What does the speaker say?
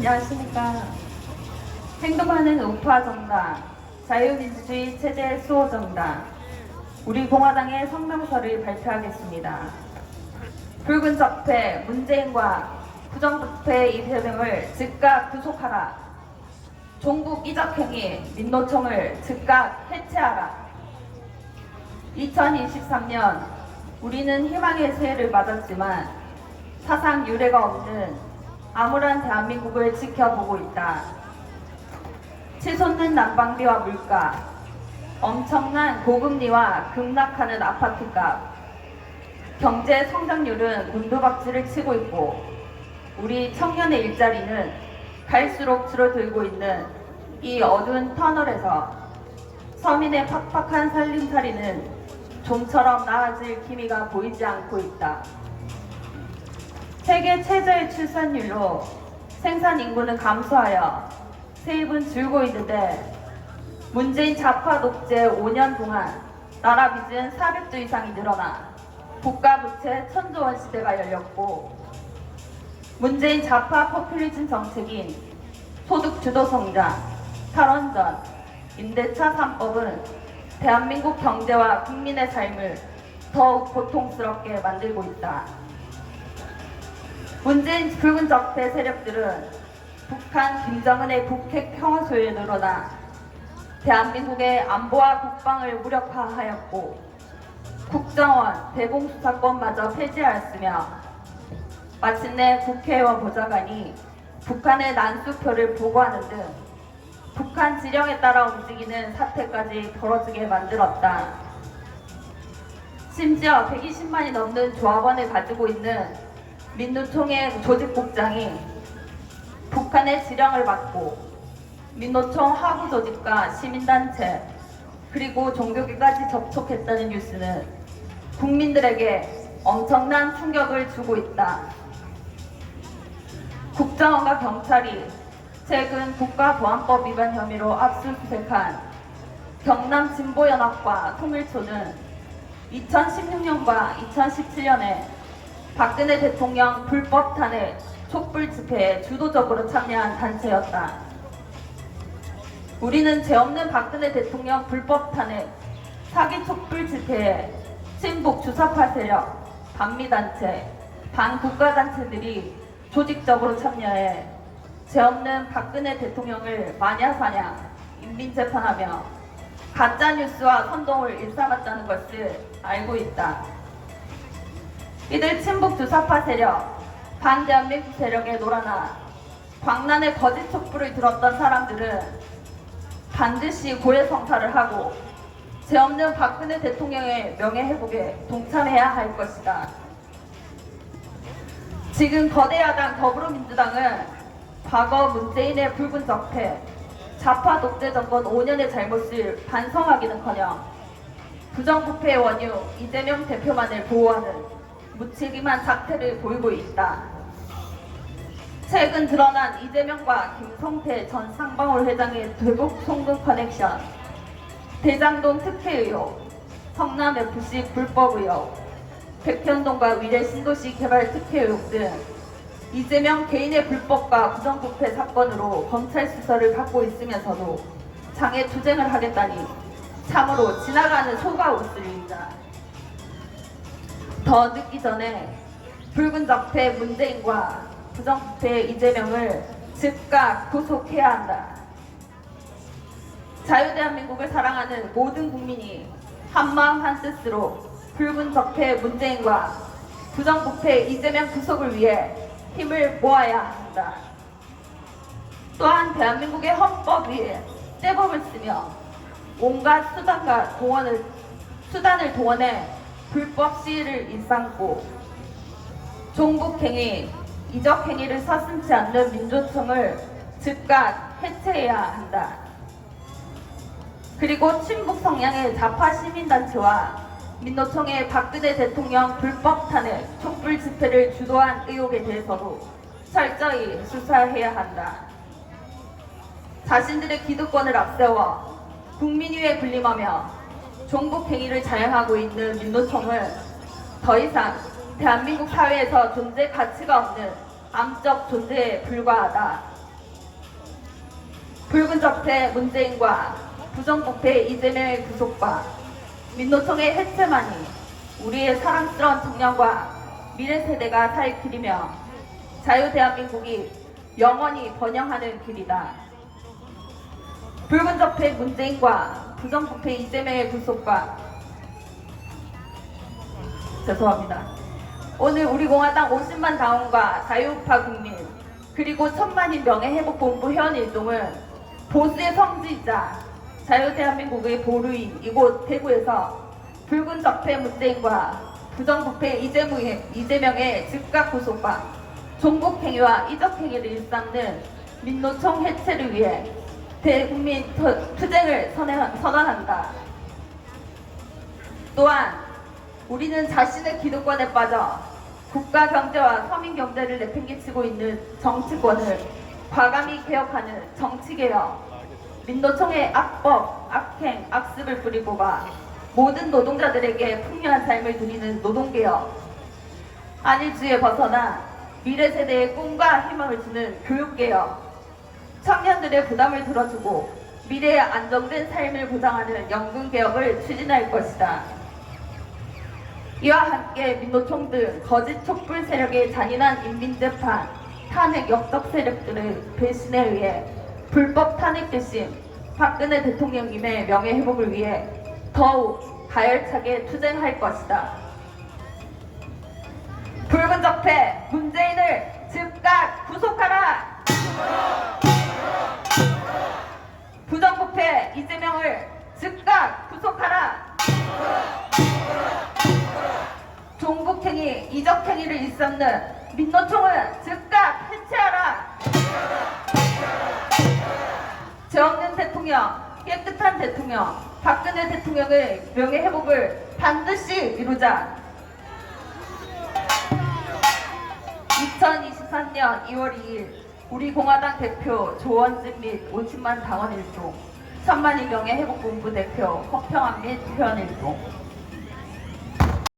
안녕하십니까. 행동하는 우파 정당, 자유민주주의 체제 수호 정당, 우리 공화당의 성명서를 발표하겠습니다. 붉은 적폐 문재인과 부정부패 이재명을 즉각 구속하라. 종북 이적행위 민노총을 즉각 해체하라. 2023년 우리는 희망의 새해를 맞았지만 사상 유례가 없는 암울한 대한민국을 지켜보고 있다. 치솟는 난방비와 물가, 엄청난 고금리와 급락하는 아파트값, 경제 성장률은 곤두박질을 치고 있고 우리 청년의 일자리는 갈수록 줄어들고 있는 이 어두운 터널에서 서민의 팍팍한 살림살이는 좀처럼 나아질 기미가 보이지 않고 있다. 세계 최저의 출산율로 생산 인구는 감소하여 세입은 줄고 있는데 문재인 좌파 독재 5년 동안 나라 빚은 400조 이상이 늘어나 국가 부채 1000조 원 시대가 열렸고 문재인 좌파 포퓰리즘 정책인 소득 주도 성장, 탈원전, 임대차 3법은 대한민국 경제와 국민의 삶을 더욱 고통스럽게 만들고 있다. 문재인 붉은 적폐 세력들은 북한 김정은의 북핵 평화소에 늘어나 대한민국의 안보와 국방을 무력화하였고 국정원, 대공수사권마저 폐지하였으며 마침내 국회의원 보좌관이 북한의 난수표를 보고하는 등 북한 지령에 따라 움직이는 사태까지 벌어지게 만들었다. 심지어 120만이 넘는 조합원을 가지고 있는 민노총의 조직국장이 북한의 지령을 받고 민노총 하부 조직과 시민단체 그리고 종교계까지 접촉했다는 뉴스는 국민들에게 엄청난 충격을 주고 있다. 국정원과 경찰이 최근 국가보안법 위반 혐의로 압수수색한 경남 진보연합과 통일초는 2016년과 2017년에 박근혜 대통령 불법 탄핵 촛불 집회에 주도적으로 참여한 단체였다. 우리는 죄 없는 박근혜 대통령 불법 탄핵 사기 촛불 집회에 친북 주사파 세력, 반미단체, 반국가단체들이 조직적으로 참여해 죄 없는 박근혜 대통령을 마냐사냥, 인민재판하며 가짜뉴스와 선동을 일삼았다는 것을 알고 있다. 이들 친북 주사파 세력, 반대한민국 세력에 놀아나 광란의 거짓 촛불을 들었던 사람들은 반드시 고해성사를 하고 죄 없는 박근혜 대통령의 명예회복에 동참해야 할 것이다. 지금 거대 야당 더불어민주당은 과거 문재인의 붉은 적폐, 좌파 독재 정권 5년의 잘못을 반성하기는커녕 부정부패의 원유 이재명 대표만을 보호하는 무책임한 작태를 보이고 있다. 최근 드러난 이재명과 김성태 전 쌍방울 회장의 대북 송금 커넥션, 대장동 특혜 의혹, 성남FC 불법 의혹, 백현동과 위례 신도시 개발 특혜 의혹 등 이재명 개인의 불법과 부정부패 사건으로 검찰 수사를 받고 있으면서도 장애 투쟁을 하겠다니 참으로 지나가는 소가 웃으리이다. 더 늦기 전에 붉은 적폐 문재인과 부정부패 이재명을 즉각 구속해야 한다. 자유대한민국을 사랑하는 모든 국민이 한마음 한뜻으로 붉은 적폐 문재인과 부정부패 이재명 구속을 위해 힘을 모아야 한다. 또한 대한민국의 헌법 위에 떼법을 쓰며 온갖 수단을 동원해 불법 시위를 일삼고 종북행위, 이적행위를 서슴지 않는 민노총을 즉각 해체해야 한다. 그리고 친북 성향의 좌파 시민단체와 민노총의 박근혜 대통령 불법 탄핵, 촛불 집회를 주도한 의혹에 대해서도 철저히 수사해야 한다. 자신들의 기득권을 앞세워 국민위에 군림하며 종북행위를 자행하고 있는 민노총은 더 이상 대한민국 사회에서 존재 가치가 없는 암적 존재에 불과하다. 붉은 적폐 문재인과 부정부패 이재명의 구속과 민노총의 해체만이 우리의 사랑스러운 청년과 미래 세대가 살 길이며 자유 대한민국이 영원히 번영하는 길이다. 붉은 적폐 문재인과 부정부패 이재명의 구속과 죄송합니다. 오늘 우리 공화당 50만 당원과 자유우파 국민 그리고 1000만인 명예회복본부 회원 일동은 보수의 성지이자 자유대한민국의 보루인 이곳 대구에서 붉은 적폐 문재인과 부정부패 이재명의 즉각 구속과 종북행위와 이적행위를 일삼는 민노총 해체를 위해 대국민 투쟁을 선언한다. 또한 우리는 자신의 기득권에 빠져 국가 경제와 서민 경제를 내팽개치고 있는 정치권을 과감히 개혁하는 정치개혁, 민노총의 악법, 악행, 악습을 뿌리고가 모든 노동자들에게 풍요한 삶을 누리는 노동개혁, 안일주의에 벗어나 미래 세대의 꿈과 희망을 주는 교육개혁, 청년들의 부담을 들어주고 미래의 안정된 삶을 보장하는 연금개혁을 추진할 것이다. 이와 함께 민노총 등 거짓 촛불 세력의 잔인한 인민재판, 탄핵 역적 세력들의 배신에 의해 불법 탄핵 대신 박근혜 대통령님의 명예회복을 위해 더욱 가열차게 투쟁할 것이다. 붉은 적폐 문재인을 즉각 구속하라! 부정부패 이재명을 즉각 구속하라! 종북행위, 이적행위를 일삼는 민노총을 즉각 해체하라! 죄 없는 대통령, 깨끗한 대통령, 박근혜 대통령의 명예회복을 반드시 이루자. 2023년 2월 2일 우리 공화당 대표 조원진 및 50만 당원 일동, 1000만인 명예회복본부 대표 허평환 및 회원 일동,